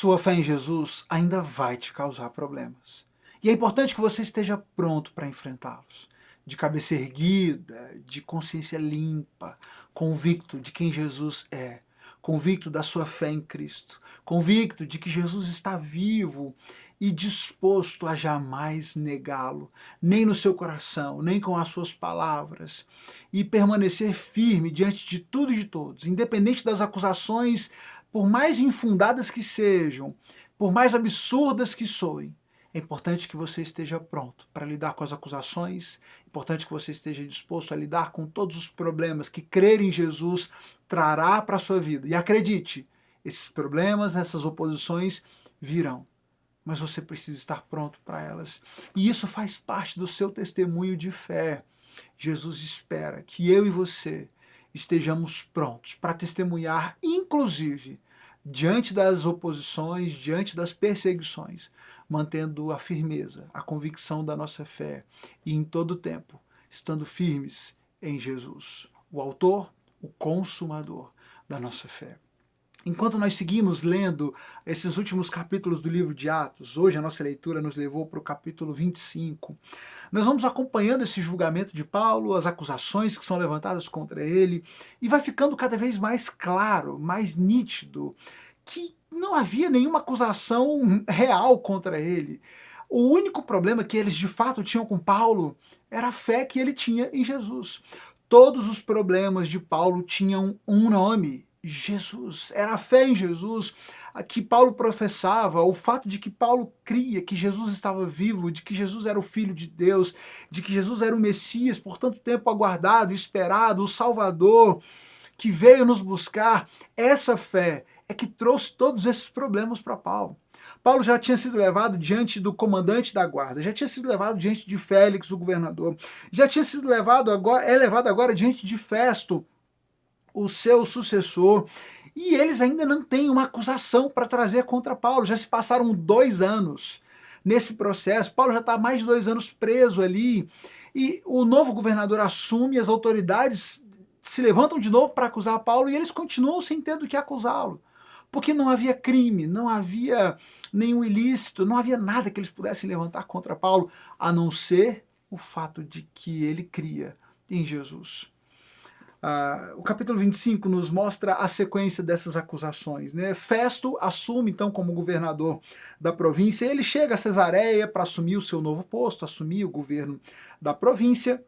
sua fé em Jesus ainda vai te causar problemas. E é importante que você esteja pronto para enfrentá-los, de cabeça erguida, de consciência limpa, convicto de quem Jesus é, convicto da sua fé em Cristo, convicto de que Jesus está vivo e disposto a jamais negá-lo, nem no seu coração, nem com as suas palavras, e permanecer firme diante de tudo e de todos, independente das acusações, por mais infundadas que sejam, por mais absurdas que soem. É importante que você esteja pronto para lidar com as acusações, é importante que você esteja disposto a lidar com todos os problemas que crer em Jesus trará para a sua vida. E acredite, esses problemas, essas oposições virão, mas você precisa estar pronto para elas. E isso faz parte do seu testemunho de fé. Jesus espera que eu e você estejamos prontos para testemunhar, inclusive, diante das oposições, diante das perseguições, mantendo a firmeza, a convicção da nossa fé e em todo o tempo, estando firmes em Jesus, o autor, o consumador da nossa fé. Enquanto nós seguimos lendo esses últimos capítulos do livro de Atos, hoje a nossa leitura nos levou para o capítulo 25, nós vamos acompanhando esse julgamento de Paulo, as acusações que são levantadas contra ele, e vai ficando cada vez mais claro, mais nítido, que não havia nenhuma acusação real contra ele. O único problema que eles de fato tinham com Paulo era a fé que ele tinha em Jesus. Todos os problemas de Paulo tinham um nome: Jesus. Era a fé em Jesus que Paulo professava, o fato de que Paulo cria que Jesus estava vivo, de que Jesus era o Filho de Deus, de que Jesus era o Messias, por tanto tempo aguardado, esperado, o Salvador, que veio nos buscar. Essa fé é que trouxe todos esses problemas para Paulo. Paulo já tinha sido levado diante do comandante da guarda, já tinha sido levado diante de Félix, o governador, já tinha sido levado agora diante de Festo, o seu sucessor, e eles ainda não têm uma acusação para trazer contra Paulo. Já se passaram 2 anos nesse processo, Paulo já está há mais de 2 anos preso ali, e o novo governador assume, as autoridades se levantam de novo para acusar Paulo, e eles continuam sem ter do que acusá-lo, porque não havia crime, não havia nenhum ilícito, não havia nada que eles pudessem levantar contra Paulo, a não ser o fato de que ele cria em Jesus. O capítulo 25 nos mostra a sequência dessas acusações, né? Festo assume então como governador da província, ele chega a Cesareia para assumir o seu novo posto, assumir o governo da província.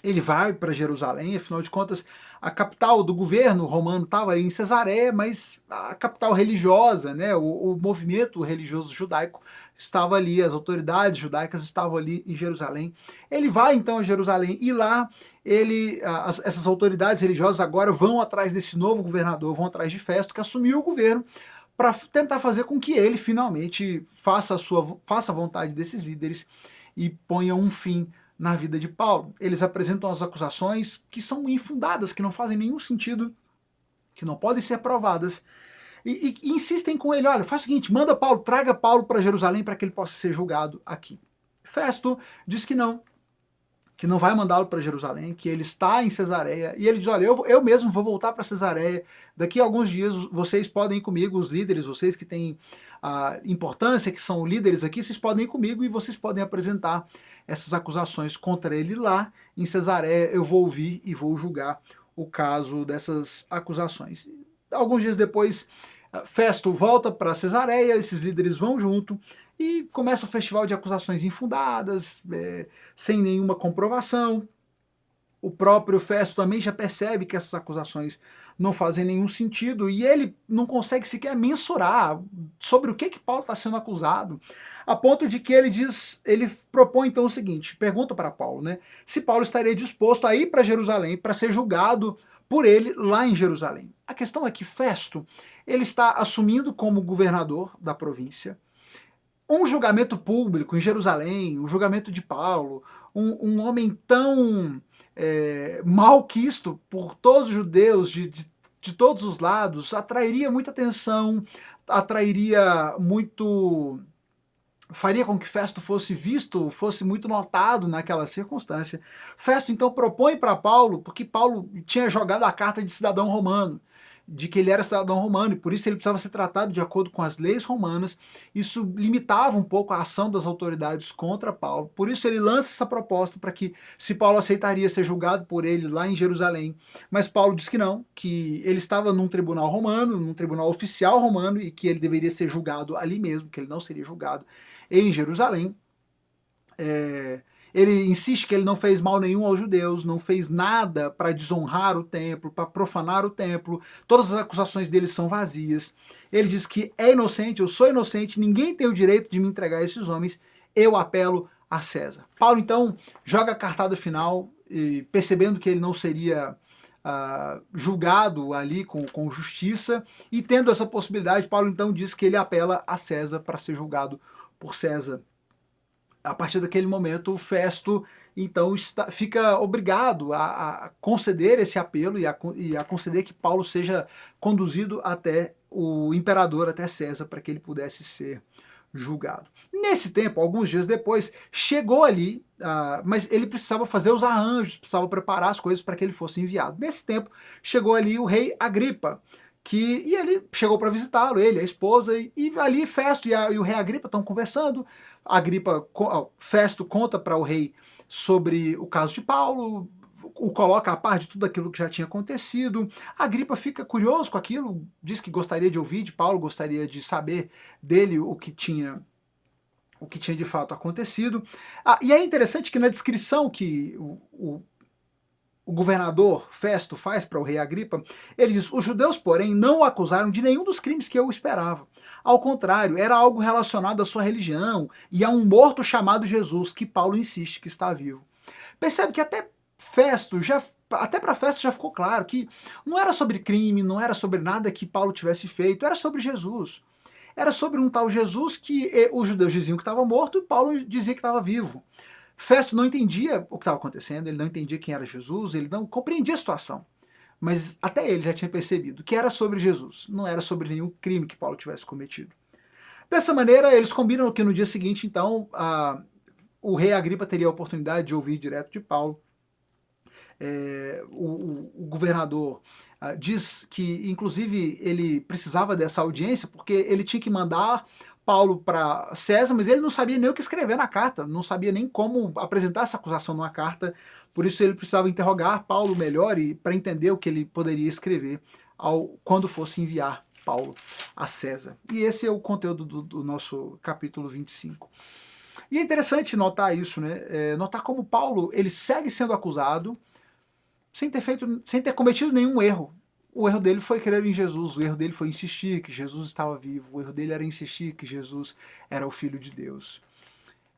Ele vai para Jerusalém, afinal de contas, a capital do governo romano estava ali em Cesareia, mas a capital religiosa, né, o movimento religioso judaico estava ali, as autoridades judaicas estavam ali em Jerusalém. Ele vai então a Jerusalém e lá essas autoridades religiosas agora vão atrás desse novo governador, vão atrás de Festo, que assumiu o governo, para tentar fazer com que ele finalmente faça a vontade desses líderes e ponha um fim na vida de Paulo. Eles apresentam as acusações que são infundadas, que não fazem nenhum sentido, que não podem ser provadas, e insistem com ele: olha, faz o seguinte, manda Paulo, traga Paulo para Jerusalém para que ele possa ser julgado aqui. Festo diz que não vai mandá-lo para Jerusalém, que ele está em Cesareia, e ele diz: olha, eu mesmo vou voltar para Cesareia, daqui a alguns dias vocês podem ir comigo, os líderes, vocês que têm a importância, que são líderes aqui, vocês podem ir comigo e vocês podem apresentar essas acusações contra ele lá em Cesareia. Eu vou ouvir e vou julgar o caso dessas acusações. Alguns dias depois, Festo volta para Cesareia, esses líderes vão junto e começa o festival de acusações infundadas, sem nenhuma comprovação. O próprio Festo também já percebe que essas acusações não fazem nenhum sentido e ele não consegue sequer mensurar sobre o que Paulo está sendo acusado, a ponto de que ele propõe então o seguinte, pergunta para Paulo, né, se Paulo estaria disposto a ir para Jerusalém para ser julgado por ele lá em Jerusalém. A questão é que Festo, ele está assumindo como governador da província um julgamento público em Jerusalém, um julgamento de Paulo, um homem tão malquisto por todos os judeus de todos os lados, atrairia muita atenção, faria com que Festo fosse visto, fosse muito notado naquela circunstância. Festo então propõe para Paulo, porque Paulo tinha jogado a carta de cidadão romano, de que ele era cidadão romano, e por isso ele precisava ser tratado de acordo com as leis romanas. Isso limitava um pouco a ação das autoridades contra Paulo. Por isso ele lança essa proposta para que, se Paulo aceitaria ser julgado por ele lá em Jerusalém. Mas Paulo diz que não, que ele estava num tribunal romano, num tribunal oficial romano, e que ele deveria ser julgado ali mesmo, que ele não seria julgado em Jerusalém. Ele insiste que ele não fez mal nenhum aos judeus, não fez nada para desonrar o templo, para profanar o templo, todas as acusações dele são vazias. Ele diz que é inocente, eu sou inocente, ninguém tem o direito de me entregar a esses homens, eu apelo a César. Paulo então joga a cartada final, e, percebendo que ele não seria julgado ali com justiça, e tendo essa possibilidade, Paulo então diz que ele apela a César para ser julgado por César. A partir daquele momento, Festo então fica obrigado a conceder esse apelo e a conceder que Paulo seja conduzido até o imperador, até César, para que ele pudesse ser julgado. Nesse tempo, alguns dias depois, chegou ali, mas ele precisava fazer os arranjos, precisava preparar as coisas para que ele fosse enviado. Nesse tempo, chegou ali o rei Agripa, e ele chegou para visitá-lo, ele, a esposa, e ali Festo e o rei Agripa estão conversando. Festo conta para o rei sobre o caso de Paulo, o coloca a par de tudo aquilo que já tinha acontecido. Agripa fica curioso com aquilo, diz que gostaria de ouvir de Paulo, gostaria de saber dele o que tinha de fato acontecido. E é interessante que na descrição que o governador Festo faz para o rei Agripa, ele diz: os judeus, porém, não o acusaram de nenhum dos crimes que eu esperava. Ao contrário, era algo relacionado à sua religião e a um morto chamado Jesus, que Paulo insiste que está vivo. Percebe que até para Festo já ficou claro que não era sobre crime, não era sobre nada que Paulo tivesse feito, era sobre Jesus. Era sobre um tal Jesus que os judeus diziam que estava morto e Paulo dizia que estava vivo. Festo não entendia o que estava acontecendo, ele não entendia quem era Jesus, ele não compreendia a situação. Mas até ele já tinha percebido que era sobre Jesus, não era sobre nenhum crime que Paulo tivesse cometido. Dessa maneira, eles combinam que no dia seguinte, então, o rei Agripa teria a oportunidade de ouvir direto de Paulo. O governador diz que, inclusive, ele precisava dessa audiência porque ele tinha que mandar Paulo para César, mas ele não sabia nem o que escrever na carta, não sabia nem como apresentar essa acusação numa carta, por isso ele precisava interrogar Paulo melhor e para entender o que ele poderia escrever quando fosse enviar Paulo a César. E esse é o conteúdo do nosso capítulo 25. E é interessante notar isso, né? Notar como Paulo ele segue sendo acusado sem ter cometido nenhum erro. O erro dele foi crer em Jesus, o erro dele foi insistir que Jesus estava vivo, o erro dele era insistir que Jesus era o Filho de Deus.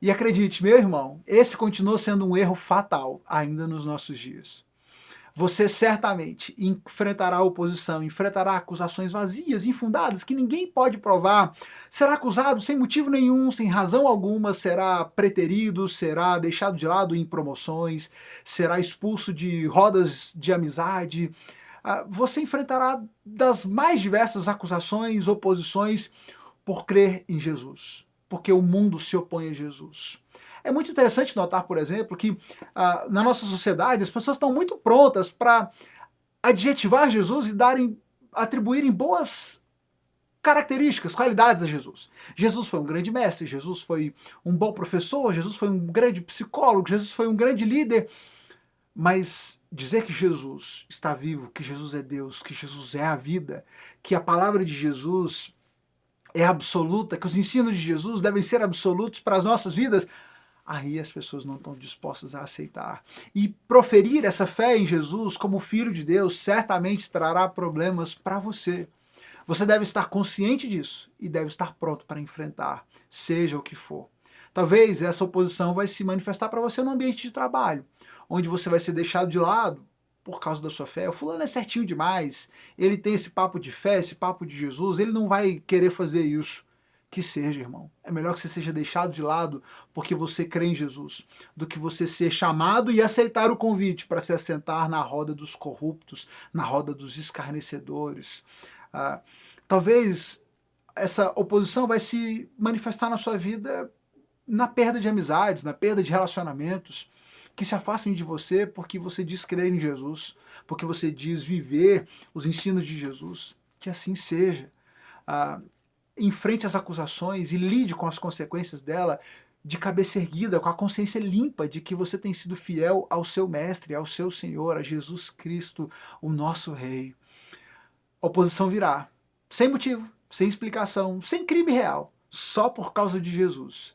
E acredite, meu irmão, esse continua sendo um erro fatal ainda nos nossos dias. Você certamente enfrentará oposição, enfrentará acusações vazias, infundadas, que ninguém pode provar. Será acusado sem motivo nenhum, sem razão alguma, será preterido, será deixado de lado em promoções, será expulso de rodas de amizade. Você enfrentará das mais diversas acusações, oposições por crer em Jesus, porque o mundo se opõe a Jesus. É muito interessante notar, por exemplo, que na nossa sociedade as pessoas estão muito prontas para adjetivar Jesus e atribuírem boas características, qualidades a Jesus. Jesus foi um grande mestre, Jesus foi um bom professor, Jesus foi um grande psicólogo, Jesus foi um grande líder. Mas dizer que Jesus está vivo, que Jesus é Deus, que Jesus é a vida, que a palavra de Jesus é absoluta, que os ensinos de Jesus devem ser absolutos para as nossas vidas, aí as pessoas não estão dispostas a aceitar. E proferir essa fé em Jesus como Filho de Deus certamente trará problemas para você. Você deve estar consciente disso e deve estar pronto para enfrentar, seja o que for. Talvez essa oposição vai se manifestar para você no ambiente de trabalho, onde você vai ser deixado de lado por causa da sua fé. O fulano é certinho demais, ele tem esse papo de fé, esse papo de Jesus, ele não vai querer fazer isso. Que seja, irmão. É melhor que você seja deixado de lado porque você crê em Jesus, do que você ser chamado e aceitar o convite para se assentar na roda dos corruptos, na roda dos escarnecedores. Talvez essa oposição vai se manifestar na sua vida na perda de amizades, na perda de relacionamentos. que se afastem de você porque você diz crer em Jesus, porque você diz viver os ensinos de Jesus. Que assim seja. Enfrente as acusações e lide com as consequências dela de cabeça erguida, com a consciência limpa de que você tem sido fiel ao seu Mestre, ao seu Senhor, a Jesus Cristo, o nosso Rei. A oposição virá, sem motivo, sem explicação, sem crime real, só por causa de Jesus.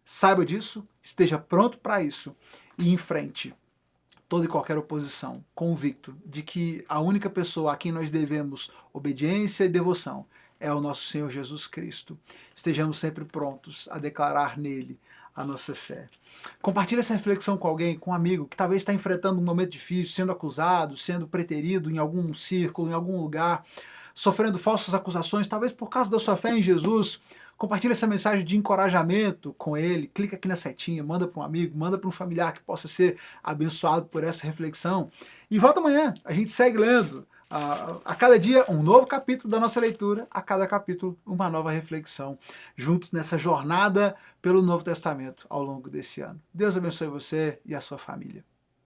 Saiba disso, esteja pronto para isso e enfrente toda e qualquer oposição, convicto de que a única pessoa a quem nós devemos obediência e devoção é o nosso Senhor Jesus Cristo. Estejamos sempre prontos a declarar nele a nossa fé. Compartilhe essa reflexão com alguém, com um amigo que talvez está enfrentando um momento difícil, sendo acusado, sendo preterido em algum círculo, em algum lugar, sofrendo falsas acusações, talvez por causa da sua fé em Jesus. Compartilhe essa mensagem de encorajamento com ele, clica aqui na setinha, manda para um amigo, manda para um familiar que possa ser abençoado por essa reflexão. E volta amanhã, a gente segue lendo. A cada dia um novo capítulo da nossa leitura, a cada capítulo uma nova reflexão, juntos nessa jornada pelo Novo Testamento ao longo desse ano. Deus abençoe você e a sua família.